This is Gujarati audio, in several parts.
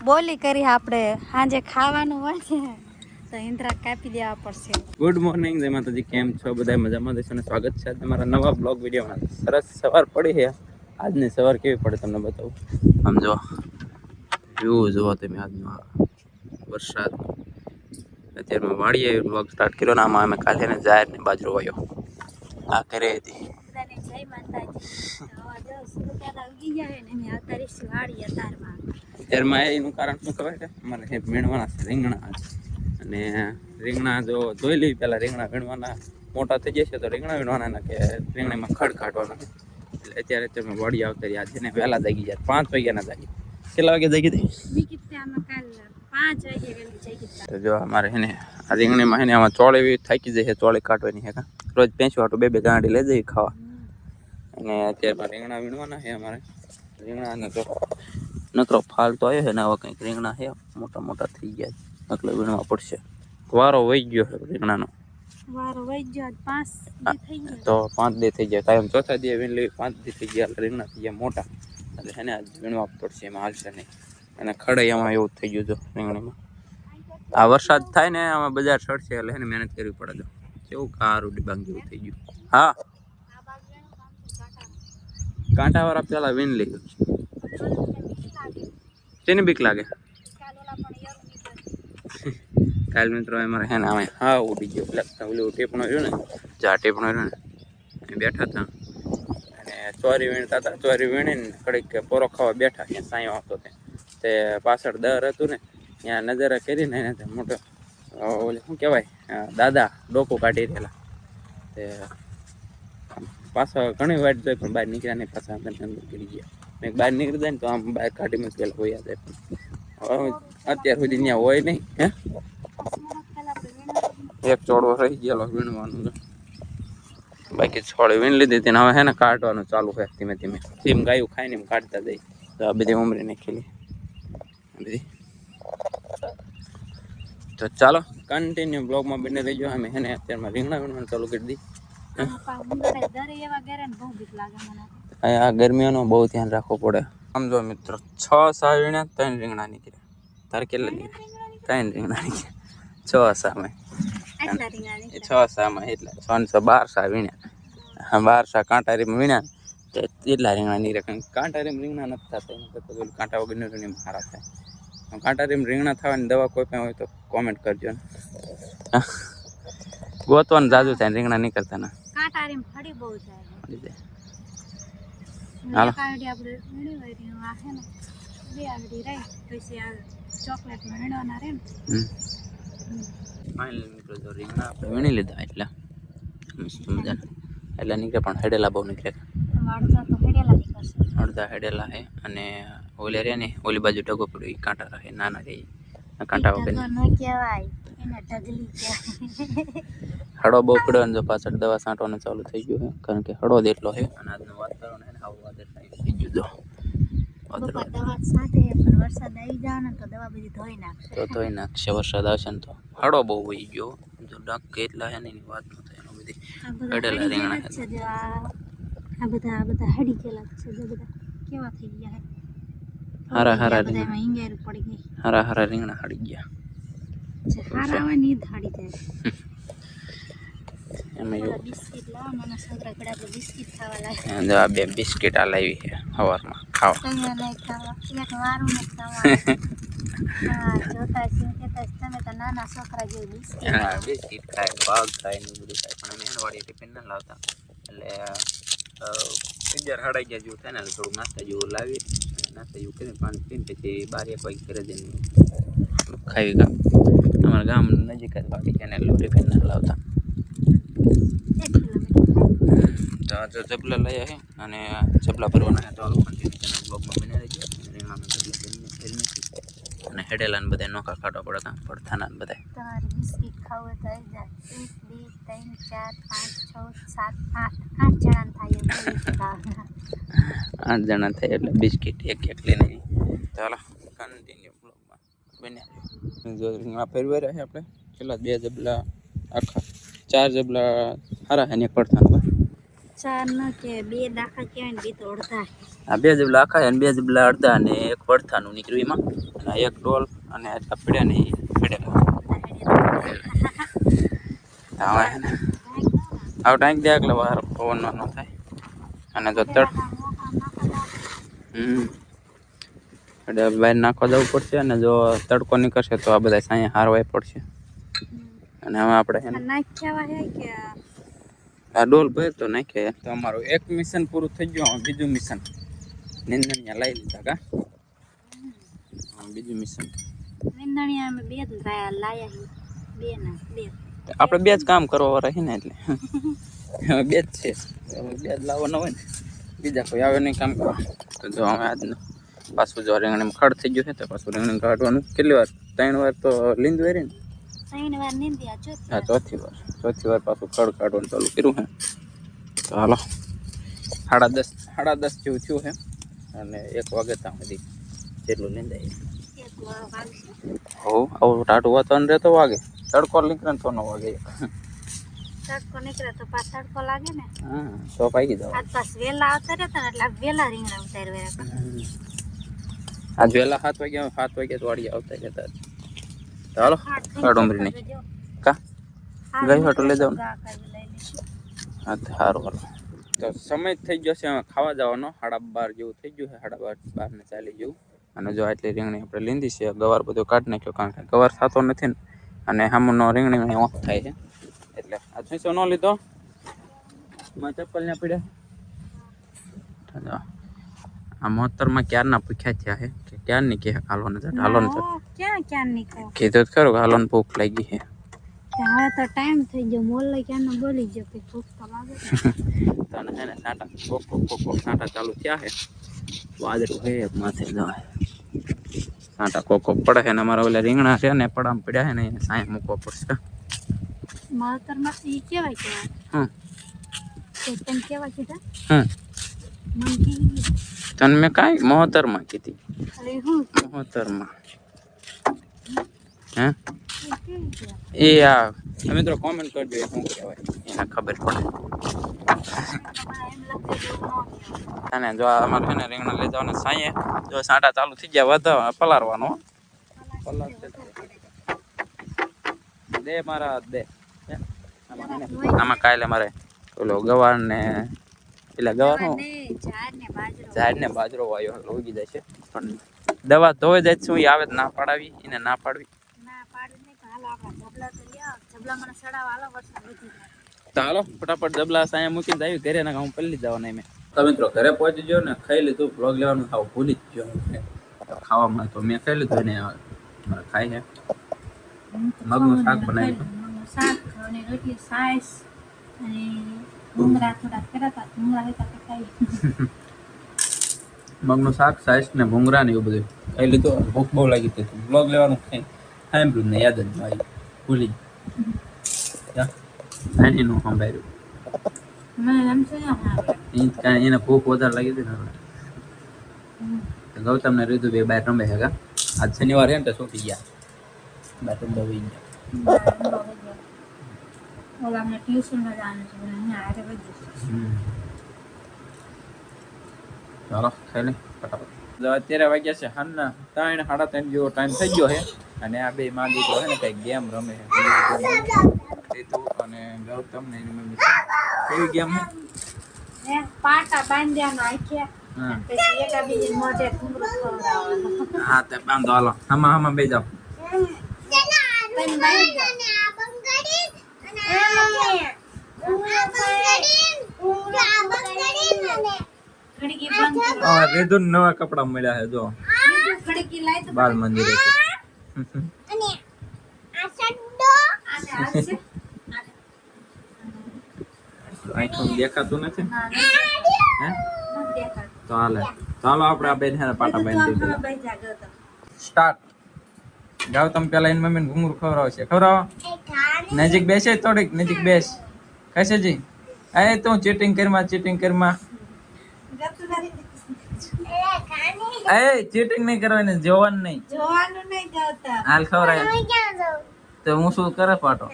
બોલી કરી આપણે સાંજે ખાવાનું હોય છે તો ઇન્દ્રા કાપી દેવા પડશે. ગુડ મોર્નિંગ જય માતાજી, કેમ છો બધા? મજામાં દેશો ને સ્વાગત છે તમારા નવા બ્લોગ વિડીયોમાં. સરસ સવાર પડી છે. આજની સવાર કેવી પડે તમને બતાવું. આમ જો વ્યૂ જોવો તમે આજનો વરસાદ. અત્યારે મેં વાડીએ બ્લોગ સ્ટાર્ટ કર્યો ને આમાં અમે કાલે ને જાહેર ને બાજરો વાયો આ કરે હતી. જય માતાજી. અત્યારમાં એનું કારણ શું ખબર છે? અમારે વીણવાના છે રીંગણા, અને રીંગણા જો જોઈ લઈએ પેલા રીંગણા વીણવાના મોટા થઈ જશે તો રીંગણા વીણવાના કે રીંગણામાં ખડ કાઢવાના. એટલે અત્યારે તમે વાડી આવતા રહ્યા છે ને વહેલા જાગી જાય 5 વાગ્યાના જાગી. કેટલા વાગે જાગી હતી? તો જો અમારે હે ને આ રીંગણીમાં હે ને આમાં ચોળ એવી થાકી જાય છે, ચોળી કાઢવાની છે. રોજ 5 વાટો 2 ગાંડી લઈ જઈ ખાવા. અને અત્યારમાં રીંગણા વીણવાના છે અમારે. રીંગણાને તો નકરો ફાલ તો આવ્યો છે ને, હવે કંઈક રીંગણા છે મોટા મોટા થઈ ગયા છે એટલે વીણવા પડશે. વારો વહી ગયો છે રીંગણાનો. તો 5 દી થઈ ગયા. કાયમ ચોથા દી વીણ લેવી, 5 દી થઈ ગયા એટલે રીંગણા થઈ ગયા મોટા. એટલે છે ને આજ વીણવા પડશે, એમાં હાલશે નહીં. અને ખડે એમાં એવું થઈ ગયું છે રીંગણીમાં. આ વરસાદ થાય ને આમાં બજાર ચડશે એટલે એને મહેનત કરવી પડે. તો કેવું કારું ડિબાંગ જેવું થઈ ગયું. હા, કાંટાવાળા પેલા વીણ લઈ ગયું. તેની બીક લાગે. કાલ મિત્રો અમારે હે ને અમે હા ઉડી ગયો પેલા ઓલું ટેપણો રહ્યો ને, જા ટેપણો રહ્યો ને એ બેઠા હતા અને ચોરી વીણતા હતા. ચોરી વીણીને કડીક પોરો ખાવા બેઠા. ત્યાં સાયો આવતો તે પાછળ દર હતું ને ત્યાં નજર કરીને એને મોટો ઓલે શું કહેવાય દાદા ડોકું કાઢી રહેલા. તે પાછા ઘણી વાટ જોઈ પણ બહાર નીકળ્યા નહીં. પાછા અંદર કરી ગયા. મેં બહાર નીકળી જાય ને તો આમ બહાર કાઢી મૂકેલા હોય જાય. પણ હવે અત્યાર સુધી ત્યાં હોય નહીં. હે એક ચોડવો રહી ગયેલો વીણવાનું. બાકી છોડે વીણ લીધી તેને હવે હે ને કાઢવાનું ચાલુ છે ધીમે ધીમે. સીમ ગાયું ખાઈને એમ કાઢતા જાય. તો આ બધી ઉમરી નાખેલી બધી. તો ચાલો કન્ટિન્યુ બ્લોગમાં બને રહીજો. અમે હે ને અત્યારમાં રીંગણા વીણવાનું ચાલુ કરી દી. આ ગરમીઓનો બહુ ધ્યાન રાખવું પડે. આમ જો મિત્રો 6 વીણ્યા 3 રીંગણા નીકળ્યા. તારે કેટલા નીકળ્યા? 3 રીંગણા નીકળ્યા. 6 સામે 6 સામાં એટલા 12 વીણ્યા. 12 કાંટા રીમ વીણ્યા તો એટલા રીંગણા નીકળ્યા. કાંટા રીમ રીંગણા નથી થતા. એના કરતાં કાંટા વગર રીંગણા સારા થાય. કાંટા રીમ રીંગણા થવાની દવા કોઈ પણ હોય તો કોમેન્ટ કરજો ને. ગોતવાનું જાજુ થાય રીંગણા નીકળતા ના. કાંટા રીમ ફડી બહુ જાય. હાલો ચોકલેટ વીણવાના રે ને રીંગણા આપણે વીણી લીધા એટલે મસ્ત મજાના એટલે નીકળે. પણ હેડેલા બહુ નીકળે. અડધા હેડેલા છે અને ઓલે રે ને ઓલી બાજુ ઢગો પડ્યો એ કાંટા રહે નાના રે. કાંટા વગર હળો બહુ પડ્યો ને જો પાછળ દવા છાંટવાનું ચાલુ થઈ ગયું છે. કારણ કે હળો જ એટલો છે અને આજનું વાતાવરણ છે ને આવું વાદળ થઈ ગયું. જો તો ધોઈ નાખશે. વરસાદ આવશે ને તો હળો બહુ વહી ગયો. જો ડંક કેટલા છે ને એની વાત ન થાય. એનો બધી હડેલા રીંગણા હારા હારા રીંગણા હળી ગયા. આ બે બિસ્કીટ આ લાવી છે સવારમાં ખાવા. બિસ્કીટ ખાય, ભાગ ખાય ને બધું ખાય. પણ અમે વાડી ટિફિન ના લાવતા એટલે 11 સાડા 11 જેવું થાય ને એટલે થોડુંક નાસ્તા જેવું લાવી. નાસ્તા જેવું કરીને પાણી પીને પછી 12 1 વાગે ઘરે જઈને ખાઈ ગયા. અમારા ગામ નજીક જ વાડી છે ને એટલે ટિફિન ના લાવતા. તો જો જબલા લઈ આવે અને જબલા ભરવાના છે. તો કન્ટિન્યુ બ્લોગમાં બને રહી ગયા. અને હેડેલા ને બધા નોખા કાઢવા પડતા પડથાના ને બધા. 8 જણા થાય એટલે બિસ્કીટ એક લઈને. ચાલો કન્ટિન્યુ બ્લોગમાં બને. જો રીંગણા ફેરવાઈ રહ્યા છે આપણે. કેટલા 2 જબલા આખા 4 જબલા સારા છે ને એક પડથાના. ચાર ન કે બે દાખા કહેવાય ને બે તો અડધા. આ 2 જબલા આખા અને 2 જબલા અડધા અને એક વડથાનું નીકળ્યું એમાં અને એક ડોલ અને આ પડ્યા ને ઈ પડેલા હવે હે ને આવ ટાંક દે એટલે બહાર પવન ન થાય અને જો તડ એટલે બહાર નાખવા જવું પડશે અને જો તડકો નીકળશે તો આ બધા સાંયા હારવાય પડશે અને હવે આપણે હે ને નાખ્યા હે કે આ ડોલ ભર તો નાખ્યા તો અમારું એક મિશન પૂરું થઈ ગયું હવે બીજું મિશન નિંદણિયા લઈ લીધા કા બીજું મિશન નિંદણિયા અમે બે જ લાયા બે ના બે આપણે 2 જ કામ કરવા વાળા છે ને એટલે 2 જ છે 2 જ લાવવાના હોય ને બીજા કોઈ આવે નહીં કામ કરવા તો જો હવે આજનું પાછું જો રીંગણીમાં ખડ થઈ ગયું છે તો પાછું રીંગણી કાઢવાનું કેટલી વાર 3 વાર તો લીંદ વેરી ને 3 વાર નીંદ્યા હા ચોથી વાર પાછું ખડ કાઢવાનું ચાલુ કર્યું છે તો હાલો 10:30 જેવું થયું છે અને 1 વાગે ત્યાં સુધી જેટલું નીંદાય હો આવું ટાટું વાતાવરણ રહે તો વાગે તડકો નીકળે તો ન વાગે તડકો નીકળે તો પાછો તડકો લાગે ને હા તો પાકી જાવ આજ પાછ વેલા આવતા રહેતા ને એટલે વેલા રીંગણા ઉતારવા આજ વેલા 7 વાગે તો વાડી આવતા જતા ચાલો કાડુંબરી ની કા ગઈ હટો લઈ જાવ હા સારું હાલો તો સમય થઈ ગયો છે ખાવા જવાનો 12:30 જેવું થઈ ગયું છે 12:30 ને ચાલી જેવું અને જો આટલી રીંગણી આપણે લીંધી છે ગવાર બધું કાઢી નાખ્યો કારણ કે ગવાર થતો નથી ને અને સામુનો રીંગણી ઓફ થાય છે એટલે આ છસો ન લીધો માં ચપ્પલ ને પડ્યા આ મોતરમાં ક્યારના પૂછ્યા થયા છે કે ક્યારની કે હાલો ને હાલો ને ક્યાં નીકળો કીધું ખરું કે હાલો ને ભૂખ લાગી છે હવે તો ટાઈમ થઈ ગયો મોલ લઈ ક્યાંનો બોલી ગયો કે ભૂખ તો લાગે તને હે ને સાંટા કોક સાંટા ચાલુ થયા છે વાદળું હે માથે જવાય સાંટા કોક પડે છે ને અમારા ઓલા રીંગણા છે ને પડામ પડ્યા છે ને એને સાંય મૂકવા પડશે માવતરમાં ઈ કેવાય તને કેવા કીધા મન કીધી તને મેં કાંઈ મોહતરમાં કીધી અરે હું મોહતરમાં હે એ આ મિત્રો કોમેન્ટ કરજો એ શું કહેવાય એને ખબર પડે અને જો અમારે છે ને રીંગણા લઈ જવાના સાંયે જો સાંટા ચાલુ થઈ ગયા વધા પલારવાનો દે મારા દે આમાં કાલે મારે ઓલો ગવાર ને પેલા ગવાર ઝાડ ને બાજરો વાયો એટલે ઉગી જાય છે પણ દવા ધોઈ જાય શું આવે ના પાડાવી એને ના પાડવી તો હાલો ફટાફટ જબલા સાયા મૂકીને આવી ઘરે ના હું પલ્લી જવાના મેં તો મિત્રો ઘરે પહોંચી ગયો ને ખાઈ લીધું બ્લોગ લેવાનું ખાવ ભૂલી જ ગયો ખાવામાં તો મેં ખાઈ લીધું ને ખાઈ છે મગનું શાક બનાવ્યું શાક અને રોટલી સાઈસ અને ભૂંગળા થોડા કરાતા ભૂંગળા હતા તો ખાઈ મગનું શાક સાઈસ ને ભૂંગળા ને એવું બધું ખાઈ લીધું ભૂખ બહુ લાગી હતી બ્લોગ લેવાનું સાંભળ્યું ને યાદ જ ન આવી ભૂલી આની નું સાંભળ્યું એને ભૂખ વધારે લાગી હતી ને ગૌતમ ને રીધું બે બાર રમે છે આજ શનિવાર એમ તો છૂટી ગયા બાર રમવા વહી ગયા ચાલો ખાઈ લે ફટાફટ અત્યારે વાગ્યા છે હાલના 3-3:30 જેવો ટાઈમ થઈ ગયો છે અને આ બે માં દીકરો છે ને કઈ ગેમ રમે છે અને ગૌતમ ને એની મમ્મી કેવી ગેમ છે પાટા બાંધ્યા નાખ્યા પછી એકા બીજી મોઢે ઘૂંઘરું ખવડાવવાનું હા તે બાંધો હાલો આમાં બે જાઓ રીધું નવા કપડા મળ્યા છે જો બાલ મંદિરે દેખાતું નથી તો હાલે ચાલો આપણે આ બેન પાટા બાંધી સ્ટાર્ટ ગૌતમ પેલા એની મમ્મીને ઘૂંઘરું ખવડાવશે ખવડાવો નજીક બેસે થોડીક નજીક બેસ કશે જી એ તું ચીટિંગ કરમાં એ ચીટિંગ નહીં કરવાની જોવાનું નહીં હાલ ખવડાય તો હું શું કરે પાટો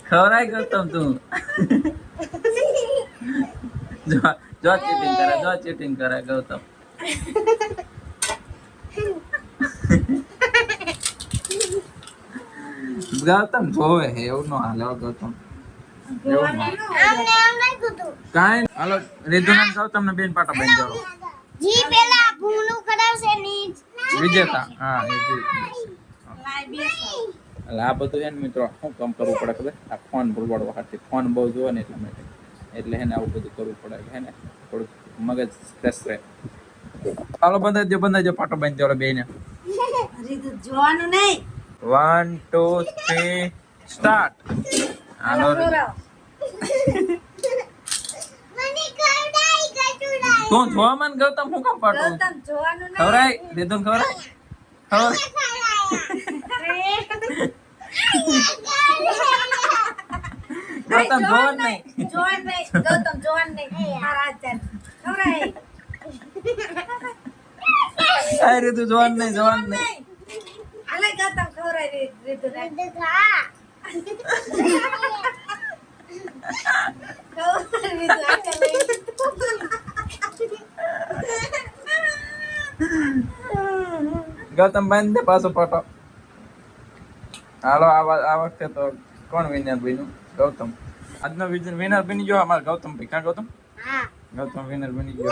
ખવરાય ગૌતમ તું જો ચીટિંગ કરે ગૌતમ ગૌતમ જોવે હે એવું ન હાલે હો ગૌતમ કાઈ હાલો રીધુના ગૌતમ ને બેન પાટા બાંધી જાવ જી પેલા ભૂનું કરાવશે નીચ વિજેતા હા એ જી લાય બેસો એટલે આ બધું છે ને મિત્રો શું કામ કરવું પડે ખબર આ ફોન ભૂલવાડવા ખાतिर ફોન બહુ જોવે ને એટલા માટે એટલે હે ને આવું બધું કરવું પડે હે ને થોડું મગજ ફ્રેશ રહે હાલો બંધાઈ દો પાટો બાંધી દો બેને રીતુ જોવાનું નહીં 1 2 3 સ્ટાર્ટ હાલો ખવડાવો. મને ખવડાઈ ગટુડા તું જોવા મન ગૌતમ હું કામ પાટો ગૌતમ જોવાનું નહીં ખવરાય રીધુન ખવરાય ગૌતમ જોવા નહીં જોવાનું નહીં ગૌતમ જોવાનું નહીં મારા હાથ ચાલ ખવડાય આ રીધુ જોવા નહીં હાલે ગૌતમ ખવડાય રીતુ ને ખા ખવડાય રીતુ આટલે લઈ ગૌતમ બાંધી દે પાછો પાટો હાલો આ વખતે તો કોણ વિનર બન્યું ગૌતમ આજનો વિનર બની ગયો અમારા ગૌતમ ભાઈ ક્યાં ગૌતમ હા ગૌતમ વિનર બની ગયો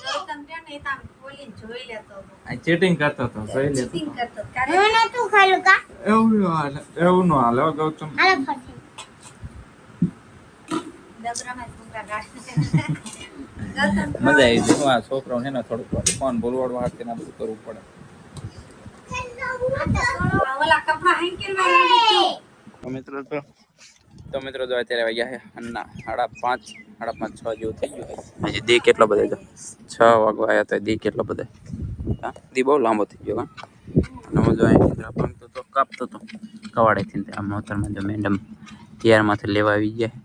ગૌતમ છે ને એ તામ ખોલીને જોઈ લેતો હતો આ ચીટિંગ કરતો હતો જોઈ લેતો ચીટિંગ હતો. કરતો કારણ હું નતું ખાલું કા એવું નો હાલે હો ગૌતમ હાલો ફરતી ડબરામાં ભૂંગળા ગાળે. ગૌતમ મજા આવી ગઈ આ છોકરાઓને ને થોડુંક ફોન બોલવાડવા હાથ ને બધું કરવું પડે ઓલા કપડા હેંકેલવા લાગી તો મિત્રો જો અત્યારે વાગ્યા છે અન્ના 5:30 6 જેવું થઈ ગયું હજી દી કેટલો બધો તો 6 વાગવા આવ્યા તો દી કેટલો બધો હા દી બહુ લાંબો થઈ ગયો હા અને હું જો અહીં પંક્તો તો કાપતો તો કવાડેથી આ મોતરમાં જો મેડમ તૈયારમાંથી લેવા આવી ગયા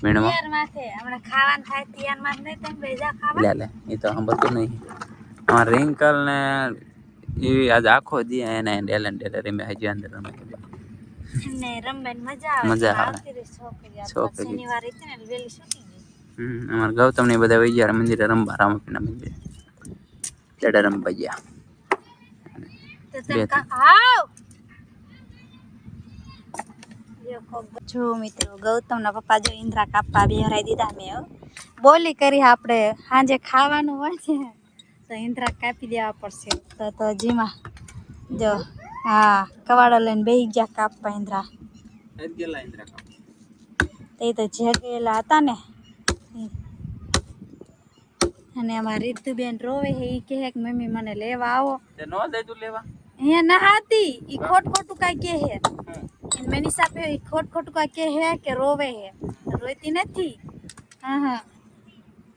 મેડમ તૈયાર માથે હમણાં ખાવાનું થાય તૈયાર માં નહીં તમે બેજા ખાવા લે એ તો સાંભળતું નહીં અમારા રિંકલ ને એ આજ આખો દી એને ડેલે રમે હજી અંદર રમે ને રમવાની મજા મજા આવે. આવતી રહી છોકરી છોકરી. શનિવારે હતી ને વેલી છૂટી ગઈ અમારા ગૌતમ ને બધા વહી ગયા મંદિરે રમવા રામપીના મંદિરે ચડા રમવા ગયા તો બે તમે આવ જો મિત્રો ગૌતમના પપ્પા જો ઇન્દ્રા કાપવા બેહરાઈ દીધા મેં હો. બોલી કરી આપણે સાંજે ખાવાનું હોય છે તો ઇન્દ્રા કાપી દેવા પડશે તો જીમાં જો હા કવાડો લઈને બેસી ગયા કાપવા ઇન્દ્રા તે તો જગેલા હતા ને અને અમારી રીતુબેન રોવે હે ઈ કહે કે મમ્મી મને લેવા આવો અહીંયા ના હતી ઈ ખોટું કાંઈ કહે હે મેની સાપે ઈ ખોટું કાંઈ કહે હે કે રોવે હે રોતી નથી હા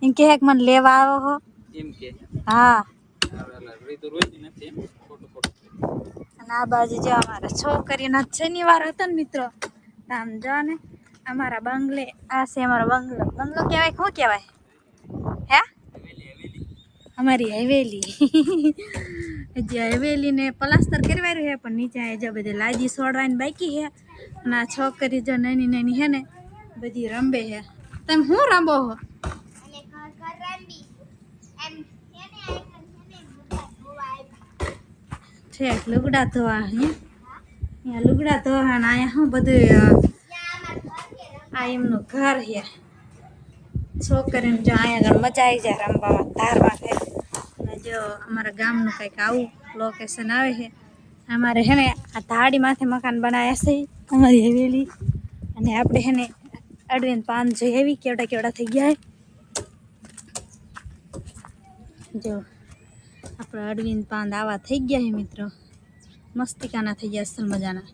એમ કહે કે મને લેવા આવો હો હા અને આ બાજુ જો અમારા છોકરીના શનિવાર હતો ને મિત્રો આમ જો ને અમારા બંગલે આ છે અમારો બંગલો કહેવાય શું કહેવાય હે અમારી હવેલી હજી હવેલી ને પ્લાસ્ટર કરવાયું છે પણ નીચે જો બધી લાદી સોડવાની બાકી છે અને આ છોકરી જો નાની હે ને બધી રંબે છે તમે શું રંબો છો અને ઘર રંબી એમ એને ઠેક લુગડા ધોવા અહીંયા લુગડા ધોવા ને અહીંયા શું બધું આ એમનું ઘર છે છોકરીને જો અહીંયા આગળ મજા આવી જાય રમવામાં ધારમાં છે અને જો અમારા ગામનું કંઈક આવું લોકેશન આવે છે અમારે છે ને આ ધાડીમાંથી મકાન બનાવ્યા છે અમારી હવેલી અને આપણે છે ને અડવીને પાન જોઈ એવી કેવડા થઈ ગયા જો આપણે અડવીને પાંદ આવા થઈ ગયા છે મિત્રો મસ્તિકાના થઈ ગયા અસલ મજાના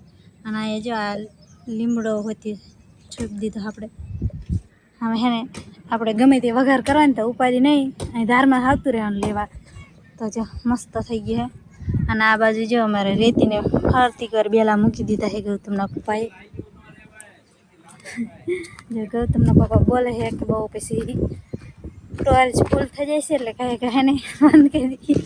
અને આ જો આ લીમડો હોતી છોપી દીધો આપણે હવે હે ને આપણે ગમે તે વઘાર કરવાની તો ઉપાધિ નહીં અહીં ધારમાં આવતું રહેવાનું લેવા તો જો મસ્ત થઈ ગયું છે અને આ બાજુ જો અમારે રેતીને ફરતી કર બેલા મૂકી દીધા છે ગૌતમના પપ્પાએ જો ગૌતમના પપ્પા બોલે છે કે બહુ પછી સ્ટોરેજ ફૂલ થઈ જાય છે એટલે કહે ને બંધ કરી દીધી